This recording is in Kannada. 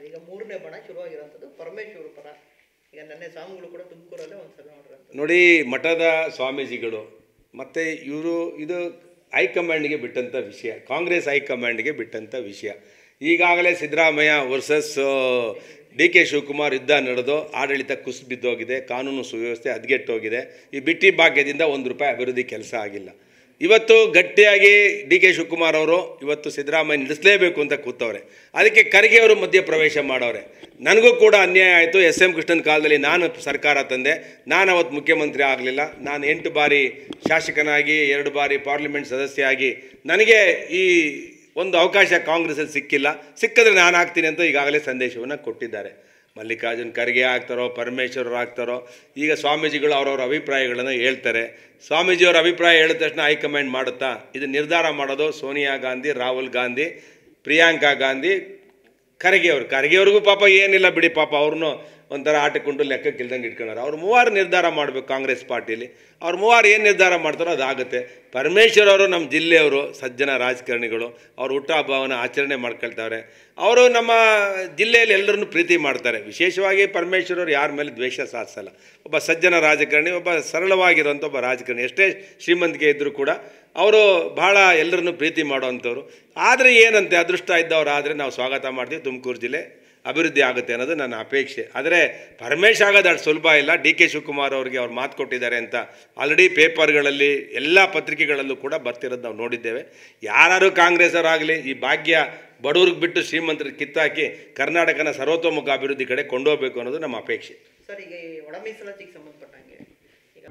ಈಗ ಮೂರನೇ ಬಣ ಶುರುವಾಗಿರೋಂಥದ್ದು ಪರಮೇಶ್ವರ ಪರ. ಈಗ ನೆನ್ನೆ ಸ್ವಾಮಿಗಳು ಕೂಡ ತುಮಕೂರಲ್ಲೇ ಒಂದು ಸಭೆ ಮಾಡಿರೋಂಥದ್ದು. ನೋಡಿ, ಮಠದ ಸ್ವಾಮೀಜಿಗಳು ಮತ್ತು ಇವರು ಇದು ಹೈಕಮಾಂಡ್ಗೆ ಬಿಟ್ಟಂಥ ವಿಷಯ, ಕಾಂಗ್ರೆಸ್ ಹೈಕಮಾಂಡ್ಗೆ ಬಿಟ್ಟಂಥ ವಿಷಯ. ಈಗಾಗಲೇ Siddaramaiah versus D K Shivakumar ಯುದ್ಧ ನಡೆದು ಆಡಳಿತ ಕುಸಿದು ಬಿದ್ದೋಗಿದೆ, ಕಾನೂನು ಸುವ್ಯವಸ್ಥೆ ಹದಗೆಟ್ಟೋಗಿದೆ. ಈ ಬಿಟ್ಟಿ ಭಾಗ್ಯದಿಂದ ₹1 ಅಭಿವೃದ್ಧಿ ಕೆಲಸ ಆಗಿಲ್ಲ. ಇವತ್ತು ಗಟ್ಟಿಯಾಗಿ ಡಿ ಕೆ ಶಿವಕುಮಾರ್ ಅವರು ಇವತ್ತು ಸಿದ್ದರಾಮಯ್ಯ ನಡೆಸಲೇಬೇಕು ಅಂತ ಕೂತವ್ರೆ. ಅದಕ್ಕೆ ಖರ್ಗೆ ಅವರು ಮಧ್ಯ ಪ್ರವೇಶ ಮಾಡವ್ರೆ. ನನಗೂ ಕೂಡ ಅನ್ಯಾಯ ಆಯಿತು. SM ಕೃಷ್ಣನ್ ಕಾಲದಲ್ಲಿ ನಾನು ಸರ್ಕಾರ ತಂದೆ, ನಾನು ಅವತ್ತು ಮುಖ್ಯಮಂತ್ರಿ ಆಗಲಿಲ್ಲ. ನಾನು 8 ಬಾರಿ ಶಾಸಕನಾಗಿ 2 ಬಾರಿ ಪಾರ್ಲಿಮೆಂಟ್ ಸದಸ್ಯ ಆಗಿ ನನಗೆ ಈ ಒಂದು ಅವಕಾಶ ಕಾಂಗ್ರೆಸ್ಸಲ್ಲಿ ಸಿಕ್ಕಿಲ್ಲ. ಸಿಕ್ಕಿದ್ರೆ ನಾನು ಆಗ್ತೀನಿ ಅಂತ ಈಗಾಗಲೇ ಸಂದೇಶವನ್ನು ಕೊಟ್ಟಿದ್ದಾರೆ. ಮಲ್ಲಿಕಾರ್ಜುನ್ ಖರ್ಗೆ ಆಗ್ತಾರೋ, ಪರಮೇಶ್ವರರು ಆಗ್ತಾರೋ, ಈಗ ಸ್ವಾಮೀಜಿಗಳು ಅವರವ್ರ ಅಭಿಪ್ರಾಯಗಳನ್ನು ಹೇಳ್ತಾರೆ. ಸ್ವಾಮೀಜಿಯವ್ರ ಅಭಿಪ್ರಾಯ ಹೇಳಿದ ತಕ್ಷಣ ಹೈಕಮಾಂಡ್ ಮಾಡುತ್ತಾ? ಇದು ನಿರ್ಧಾರ ಮಾಡೋದು ಸೋನಿಯಾ ಗಾಂಧಿ, ರಾಹುಲ್ ಗಾಂಧಿ, ಪ್ರಿಯಾಂಕಾ ಗಾಂಧಿ, ಖರ್ಗೆಯವ್ರಿಗೂ ಪಾಪ ಏನಿಲ್ಲ ಬಿಡಿ, ಪಾಪ ಅವ್ರನ್ನೂ ಒಂಥರ ಆಟಕೊಂಡು ಲೆಕ್ಕಕ್ಕಿಲ್ದಂಗೆ ಇಟ್ಕೊಂಡಾರೆ. ಅವ್ರು 3 ನಿರ್ಧಾರ ಮಾಡಬೇಕು ಕಾಂಗ್ರೆಸ್ ಪಾರ್ಟಿಲಿ. ಅವ್ರು 3 ಏನು ನಿರ್ಧಾರ ಮಾಡ್ತಾರೋ ಅದಾಗುತ್ತೆ. ಪರಮೇಶ್ವರ್ ಅವರು ನಮ್ಮ ಜಿಲ್ಲೆಯವರು, ಸಜ್ಜನ ರಾಜಕಾರಣಿಗಳು, ಅವ್ರು ಹುಟ್ಟುಹಬ್ಬವನ್ನು ಆಚರಣೆ ಮಾಡ್ಕೊಳ್ತಾರೆ. ಅವರು ನಮ್ಮ ಜಿಲ್ಲೆಯಲ್ಲಿ ಎಲ್ಲರನ್ನೂ ಪ್ರೀತಿ ಮಾಡ್ತಾರೆ. ವಿಶೇಷವಾಗಿ ಪರಮೇಶ್ವರವ್ರು ಯಾರ ಮೇಲೆ ದ್ವೇಷ ಸಾಧಿಸಲ್ಲ. ಒಬ್ಬ ಸಜ್ಜನ ರಾಜಕಾರಣಿ, ಒಬ್ಬ ಸರಳವಾಗಿರುವಂಥ ಒಬ್ಬ ರಾಜಕಾರಣಿ. ಎಷ್ಟೇ ಶ್ರೀಮಂತಿಕೆ ಇದ್ದರೂ ಕೂಡ ಅವರು ಭಾಳ ಎಲ್ಲರನ್ನೂ ಪ್ರೀತಿ ಮಾಡೋವಂಥವ್ರು. ಆದರೆ ಏನಂತೆ, ಅದೃಷ್ಟ ಇದ್ದವ್ರು ಆದರೆ ನಾವು ಸ್ವಾಗತ ಮಾಡ್ತೀವಿ. ತುಮಕೂರು ಜಿಲ್ಲೆ ಅಭಿವೃದ್ಧಿ ಆಗುತ್ತೆ ಅನ್ನೋದು ನನ್ನ ಅಪೇಕ್ಷೆ. ಆದರೆ ಪರಮೇಶ್ ಆಗೋದು ಅಷ್ಟು ಸುಲಭ ಇಲ್ಲ. ಡಿ ಕೆ ಶಿವಕುಮಾರ್ ಅವರಿಗೆ ಅವ್ರು ಮಾತು ಕೊಟ್ಟಿದ್ದಾರೆ ಅಂತ ಆಲ್ರೆಡಿ ಪೇಪರ್ಗಳಲ್ಲಿ ಎಲ್ಲ ಪತ್ರಿಕೆಗಳಲ್ಲೂ ಕೂಡ ಬರ್ತಿರೋದು ನಾವು ನೋಡಿದ್ದೇವೆ. ಯಾರು ಕಾಂಗ್ರೆಸ್ಸವರಾಗಲಿ ಈ ಭಾಗ್ಯ ಬಡವ್ರಿಗೆ ಬಿಟ್ಟು ಶ್ರೀಮಂತರಿಗೆ ಕಿತ್ತಾಕಿ ಕರ್ನಾಟಕನ ಸರ್ವತೋಮುಖ ಅಭಿವೃದ್ಧಿ ಕಡೆ ಕೊಂಡೋಗ್ಬೇಕು ಅನ್ನೋದು ನಮ್ಮ ಅಪೇಕ್ಷೆ. ಸರ್, ಈಗ ಒಳ ಮೀಸಲಾತಿಗೆ ಸಂಬಂಧಪಟ್ಟಂಗೆ ಈಗ